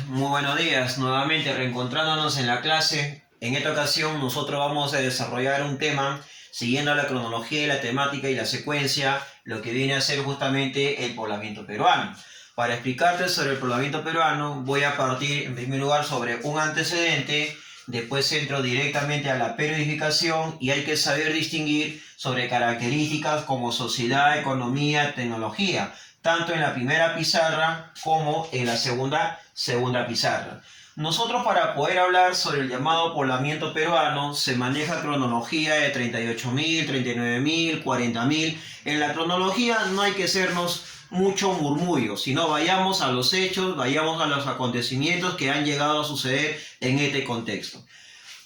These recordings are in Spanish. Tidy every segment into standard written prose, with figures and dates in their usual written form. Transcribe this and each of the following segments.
Muy buenos días, nuevamente reencontrándonos en la clase. En esta ocasión nosotros vamos a desarrollar un tema siguiendo la cronología y la temática y la secuencia, lo que viene a ser justamente el poblamiento peruano. Para explicarte sobre el poblamiento peruano voy a partir en primer lugar sobre un antecedente, después entro directamente a la periodificación y hay que saber distinguir sobre características como sociedad, economía, tecnología, tanto en la primera pizarra como en la segunda pizarra. Nosotros, para poder hablar sobre el llamado poblamiento peruano, se maneja cronología de 38.000, 39.000, 40.000. En la cronología no hay que hacernos mucho murmullo, sino vayamos a los hechos, vayamos a los acontecimientos que han llegado a suceder en este contexto.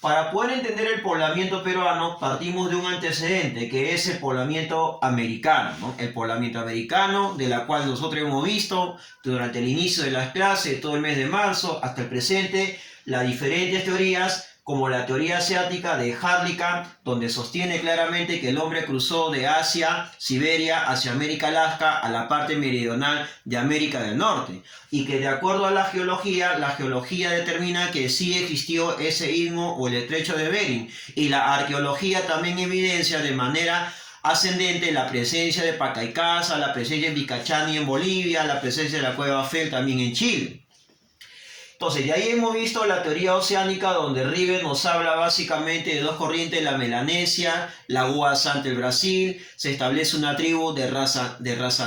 Para poder entender el poblamiento peruano, partimos de un antecedente que es el poblamiento americano, ¿no? El poblamiento americano, de la cual nosotros hemos visto durante el inicio de las clases, todo el mes de marzo hasta el presente, las diferentes teorías, como la teoría asiática de Harlicka, donde sostiene claramente que el hombre cruzó de Asia, Siberia, hacia América Alaska, a la parte meridional de América del Norte, y que de acuerdo a la geología determina que sí existió ese istmo o el estrecho de Bering, y la arqueología también evidencia de manera ascendente la presencia de Pacaicasa, la presencia de Vicachani en Bolivia, la presencia de la cueva Fel también en Chile. Entonces, de ahí hemos visto la teoría oceánica, donde Rive nos habla básicamente de dos corrientes, la Melanesia, la UAS ante el Brasil, se establece una tribu de raza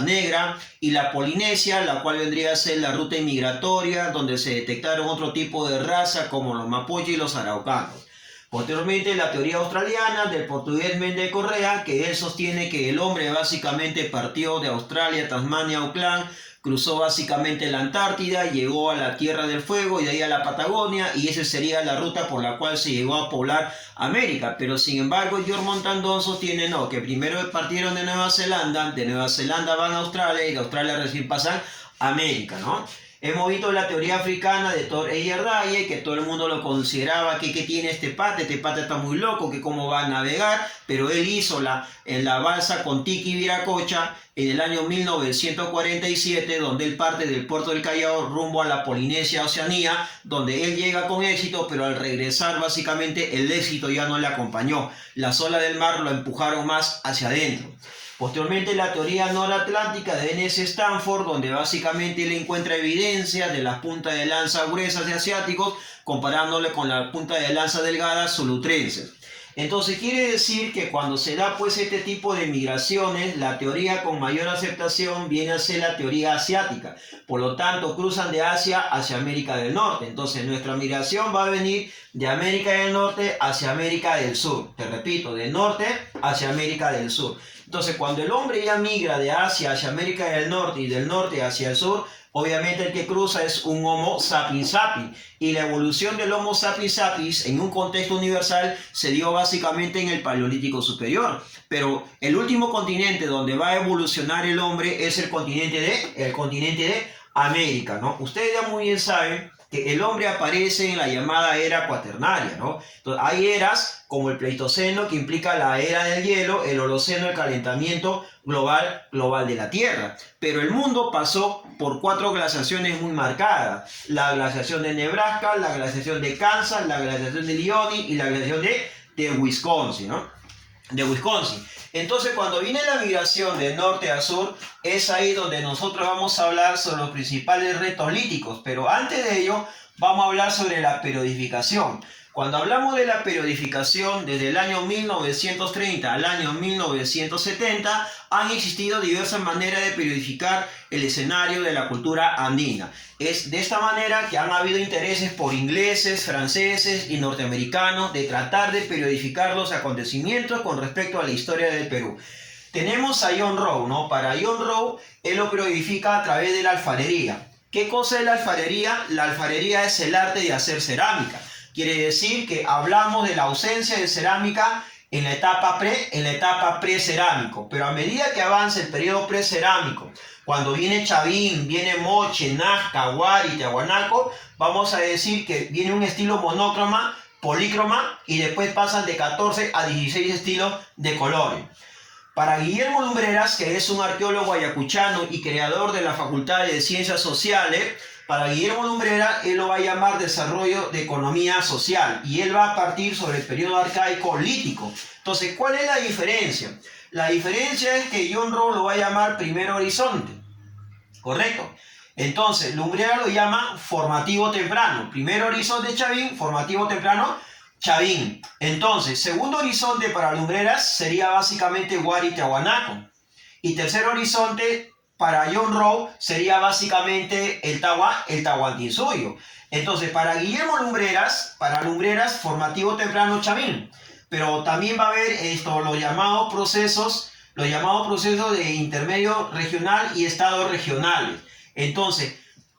negra, y la Polinesia, la cual vendría a ser la ruta inmigratoria, donde se detectaron otro tipo de raza como los mapuche y los araucanos. Posteriormente, la teoría australiana del portugués Méndez Correa, que él sostiene que el hombre básicamente partió de Australia, Tasmania, Auckland, cruzó básicamente la Antártida, llegó a la Tierra del Fuego y de ahí a la Patagonia, y esa sería la ruta por la cual se llegó a poblar América. Pero sin embargo, George Montandon sostiene no, que primero partieron de Nueva Zelanda van a Australia y de Australia recién pasan a América, ¿no? Hemos visto la teoría africana de Thor Heyerdahl, que todo el mundo lo consideraba que tiene este pata está muy loco, que cómo va a navegar, pero él hizo en la balsa con Tiki Viracocha en el año 1947, donde él parte del puerto del Callao rumbo a la Polinesia, Oceanía, donde él llega con éxito, pero al regresar básicamente el éxito ya no le acompañó. Las olas del mar lo empujaron más hacia adentro. Posteriormente, la teoría noratlántica de N.S. Stanford, donde básicamente él encuentra evidencia de las puntas de lanza gruesas de asiáticos, comparándole con la punta de lanza delgadas solutrenses. Entonces quiere decir que cuando se da pues este tipo de migraciones, la teoría con mayor aceptación viene a ser la teoría asiática. Por lo tanto, cruzan de Asia hacia América del Norte. Entonces nuestra migración va a venir de América del Norte hacia América del Sur. Te repito, de norte hacia América del Sur. Entonces, cuando el hombre ya migra de Asia hacia América del Norte y del norte hacia el sur, obviamente el que cruza es un Homo sapiens sapiens. Y la evolución del Homo sapiens sapiens en un contexto universal se dio básicamente en el Paleolítico Superior. Pero el último continente donde va a evolucionar el hombre es el continente de América, ¿no? Ustedes ya muy bien saben que el hombre aparece en la llamada era cuaternaria, ¿no? Entonces, hay eras como el Pleistoceno, que implica la era del hielo, el Holoceno, el calentamiento global de la Tierra. Pero el mundo pasó por 4 glaciaciones muy marcadas: la glaciación de Nebraska, la glaciación de Kansas, la glaciación de Lioni y la glaciación de Wisconsin, ¿no? De Wisconsin. Entonces, cuando viene la migración de norte a sur, es ahí donde nosotros vamos a hablar sobre los principales retos líticos. Pero antes de ello, vamos a hablar sobre la periodificación. Cuando hablamos de la periodificación, desde el año 1930 al año 1970, han existido diversas maneras de periodificar el escenario de la cultura andina. Es de esta manera que han habido intereses por ingleses, franceses y norteamericanos de tratar de periodificar los acontecimientos con respecto a la historia del Perú. Tenemos a John Rowe, ¿no? Para John Rowe, él lo periodifica a través de la alfarería. ¿Qué cosa es la alfarería? La alfarería es el arte de hacer cerámica. Quiere decir que hablamos de la ausencia de cerámica en la etapa precerámico, pero a medida que avanza el periodo precerámico, cuando viene Chavín, viene Moche, Nazca, Huari, Tiahuanaco, vamos a decir que viene un estilo monócroma, polícroma, y después pasan de 14 a 16 estilos de colores. Para Guillermo Lumbreras, que es un arqueólogo ayacuchano y creador de la Facultad de Ciencias Sociales, para Guillermo Lumbreras, él lo va a llamar desarrollo de economía social y él va a partir sobre el periodo arcaico lítico. Entonces, ¿cuál es la diferencia? La diferencia es que John Rawls lo va a llamar primer horizonte, ¿correcto? Entonces, Lumbreras lo llama formativo temprano. Primer horizonte Chavín, formativo temprano Chavín. Entonces, segundo horizonte para Lumbreras sería básicamente Huari Tiahuanaco. Y tercer horizonte para John Rawls sería básicamente el Tahuantinsuyo. Entonces, para Guillermo Lumbreras, formativo temprano Chavín. Pero también va a haber los llamados procesos de intermedio regional y estados regionales. Entonces,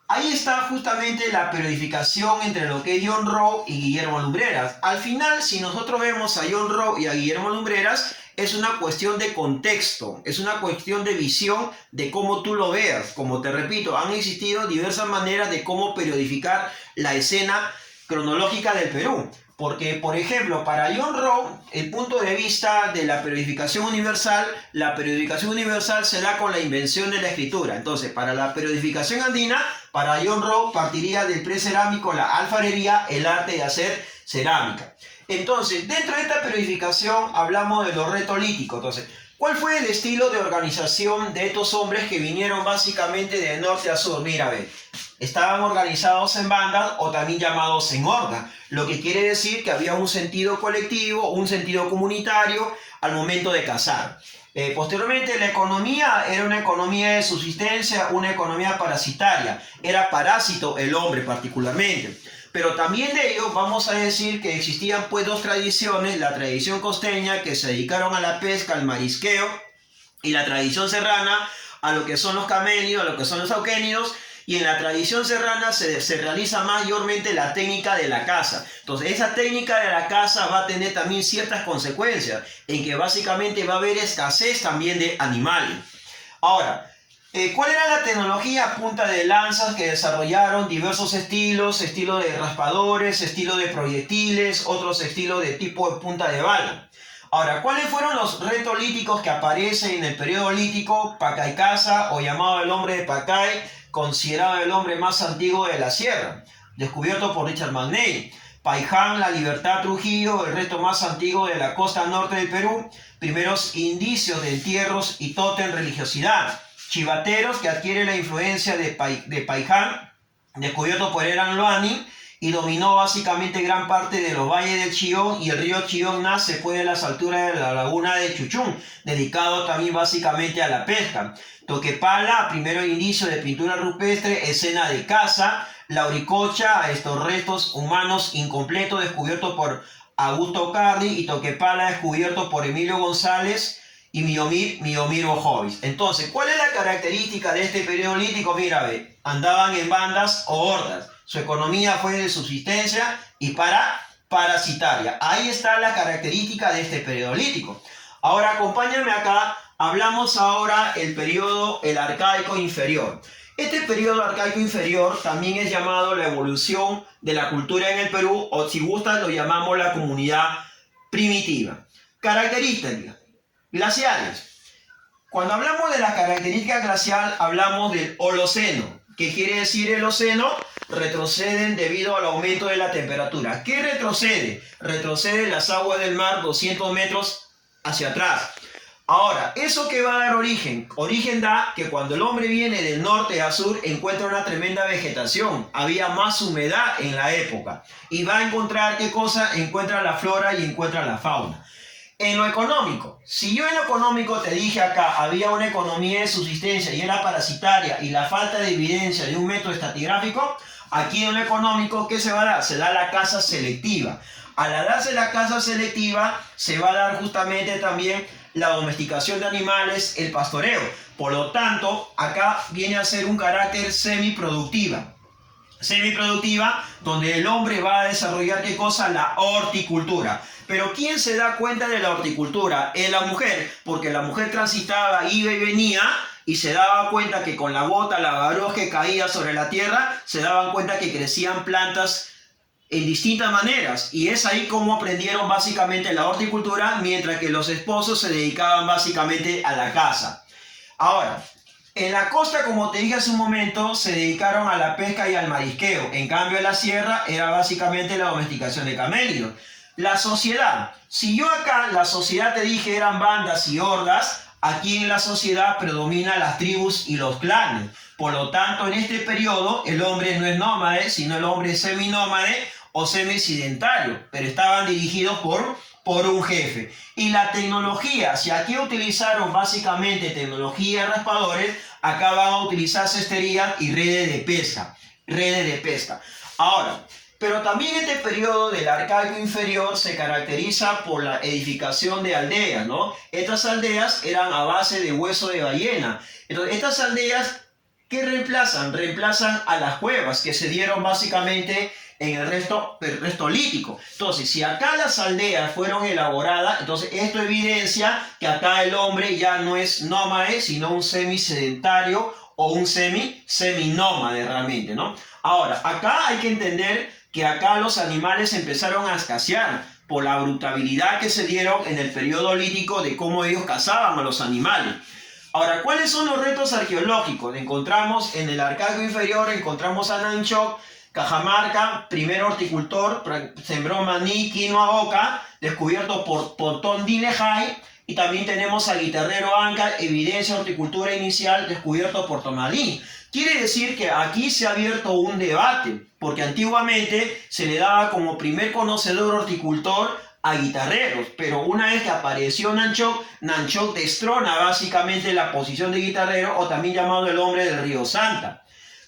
ahí está justamente la periodificación entre lo que es John Rawls y Guillermo Lumbreras. Al final, si nosotros vemos a John Rawls y a Guillermo Lumbreras, es una cuestión de contexto, es una cuestión de visión de cómo tú lo veas. Como te repito, han existido diversas maneras de cómo periodificar la escena cronológica del Perú. Porque, por ejemplo, para John Rawls, el punto de vista de la periodificación universal se da con la invención de la escritura. Entonces, para la periodificación andina, para John Rawls partiría del precerámico, la alfarería, el arte de hacer cerámica. Entonces, dentro de esta periodificación hablamos de los retos líticos. Entonces, ¿cuál fue el estilo de organización de estos hombres que vinieron básicamente de norte a sur? Mira, ve, estaban organizados en bandas o también llamados en horda, lo que quiere decir que había un sentido colectivo, un sentido comunitario al momento de cazar. Posteriormente, la economía era una economía de subsistencia, una economía parasitaria. Era parásito el hombre particularmente. Pero también de ello vamos a decir que existían pues dos tradiciones, la tradición costeña que se dedicaron a la pesca, al marisqueo, y la tradición serrana a lo que son los camélidos, a lo que son los auquénidos, y en la tradición serrana se realiza mayormente la técnica de la caza. Entonces esa técnica de la caza va a tener también ciertas consecuencias, en que básicamente va a haber escasez también de animales. Ahora, ¿cuál era la tecnología punta de lanzas que desarrollaron diversos estilos? Estilo de raspadores, estilo de proyectiles, otros estilos de tipo de punta de bala. Ahora, ¿cuáles fueron los retos líticos que aparecen en el periodo lítico? Pacay Casa, o llamado el hombre de Pacay, considerado el hombre más antiguo de la sierra, descubierto por Richard Magnay. Paiján, La Libertad, Trujillo, el resto más antiguo de la costa norte del Perú, primeros indicios de entierros y tótem religiosidad. Chivateros, que adquiere la influencia de Paiján, descubierto por Eran Loani, y dominó básicamente gran parte de los valles del Chillón, y el río Chillón nace pues de las alturas de la laguna de Chuchún, dedicado también básicamente a la pesca. Toquepala, primero indicio de pintura rupestre, escena de caza. Lauricocha, estos restos humanos incompletos, descubiertos por Augusto Cardi, y Toquepala, descubierto por Emilio González y Miomir Bojovis. Entonces, ¿cuál es la característica de este periodo lítico? Mira, ve, andaban en bandas o hordas. Su economía fue de subsistencia y parasitaria. Ahí está la característica de este periodo lítico. Ahora, acompáñame acá. Hablamos ahora el arcaico inferior. Este periodo arcaico inferior también es llamado la evolución de la cultura en el Perú, o si gustan lo llamamos la comunidad primitiva. Características glaciales. Cuando hablamos de las características glaciales, hablamos del Holoceno. ¿Qué quiere decir el Holoceno? Retroceden debido al aumento de la temperatura. ¿Qué retrocede? Retroceden las aguas del mar 200 metros hacia atrás. Ahora, ¿eso qué va a dar origen? Origen da que cuando el hombre viene del norte a sur encuentra una tremenda vegetación. Había más humedad en la época. Y va a encontrar, ¿qué cosa? Encuentra la flora y encuentra la fauna. En lo económico, si yo en lo económico te dije acá, había una economía de subsistencia y era parasitaria y la falta de evidencia de un método estratigráfico, aquí en lo económico, ¿qué se va a dar? Se da la caza selectiva. Al darse la caza selectiva, se va a dar justamente también la domesticación de animales, el pastoreo. Por lo tanto, acá viene a ser un carácter semiproductiva, donde el hombre va a desarrollar, ¿qué cosa? La horticultura. Pero ¿quién se da cuenta de la horticultura? Es la mujer, porque la mujer transitaba, iba y venía, y se daba cuenta que con la gota, la garoz que caía sobre la tierra, se daban cuenta que crecían plantas en distintas maneras, y es ahí como aprendieron básicamente la horticultura, mientras que los esposos se dedicaban básicamente a la caza. Ahora, En la costa, como te dije hace un momento, se dedicaron a la pesca y al marisqueo. En cambio, en la sierra era básicamente la domesticación de camélidos. La sociedad. Si yo acá, la sociedad te dije eran bandas y hordas, aquí en la sociedad predominan las tribus y los clanes. Por lo tanto, en este periodo, el hombre no es nómade, sino el hombre es seminómade o semi-sedentario, pero estaban dirigidos por un jefe. Y la tecnología, si aquí utilizaron básicamente tecnología de raspadores, acá van a utilizar cesterías y redes de pesca. Redes de pesca. Ahora, pero también este periodo del Arcaico Inferior se caracteriza por la edificación de aldeas, ¿no? Estas aldeas eran a base de hueso de ballena. Entonces, estas aldeas, ¿qué reemplazan? Reemplazan a las cuevas que se dieron básicamente en el resto lítico. Entonces, si acá las aldeas fueron elaboradas, entonces esto evidencia que acá el hombre ya no es nómade, sino un semisedentario o un seminómade realmente, ¿no? Ahora, acá hay que entender que acá los animales empezaron a escasear por la brutabilidad que se dieron en el periodo lítico de cómo ellos cazaban a los animales. Ahora, ¿cuáles son los retos arqueológicos? Encontramos en el Arcaico Inferior, encontramos a Nanchoc, Cajamarca, primer horticultor, sembró maní, quinoa, oca, descubierto por Pontón Dilejay, y también tenemos a Guitarrero Anca, evidencia de horticultura inicial, descubierto por Tomalí. Quiere decir que aquí se ha abierto un debate, porque antiguamente se le daba como primer conocedor horticultor a guitarreros, pero una vez que apareció Nanchoc, Nanchoc destrona básicamente la posición de guitarrero, o también llamado el hombre del Río Santa.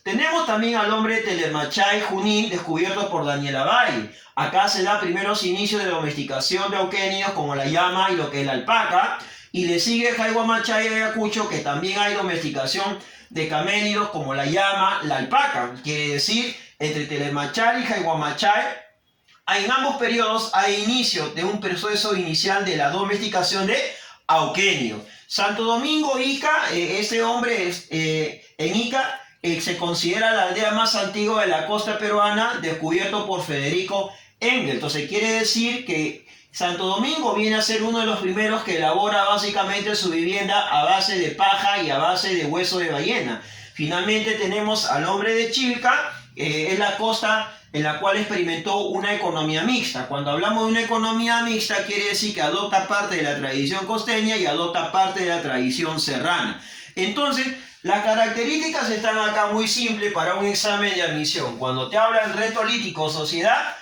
Tenemos también al hombre Telemachay Junín, descubierto por Daniela Valle. Acá se da primeros inicios de domesticación de auquenios como la llama y lo que es la alpaca, y le sigue Jaihuamachay de Ayacucho, que también hay domesticación de camélidos como la llama, la alpaca. Quiere decir, entre Telemachay y Jaihuamachay, en ambos periodos hay inicio de un proceso inicial de la domesticación de auquenios. Santo Domingo, Ica, este hombre en Ica se considera la aldea más antigua de la costa peruana, descubierto por Federico Engel. Entonces quiere decir que Santo Domingo viene a ser uno de los primeros que elabora básicamente su vivienda a base de paja y a base de hueso de ballena. Finalmente tenemos al hombre de Chilca, es la costa en la cual experimentó una economía mixta. Cuando hablamos de una economía mixta, quiere decir que adopta parte de la tradición costeña y adopta parte de la tradición serrana. Entonces, las características están acá muy simples para un examen de admisión. Cuando te hablan reto lítico sociedad,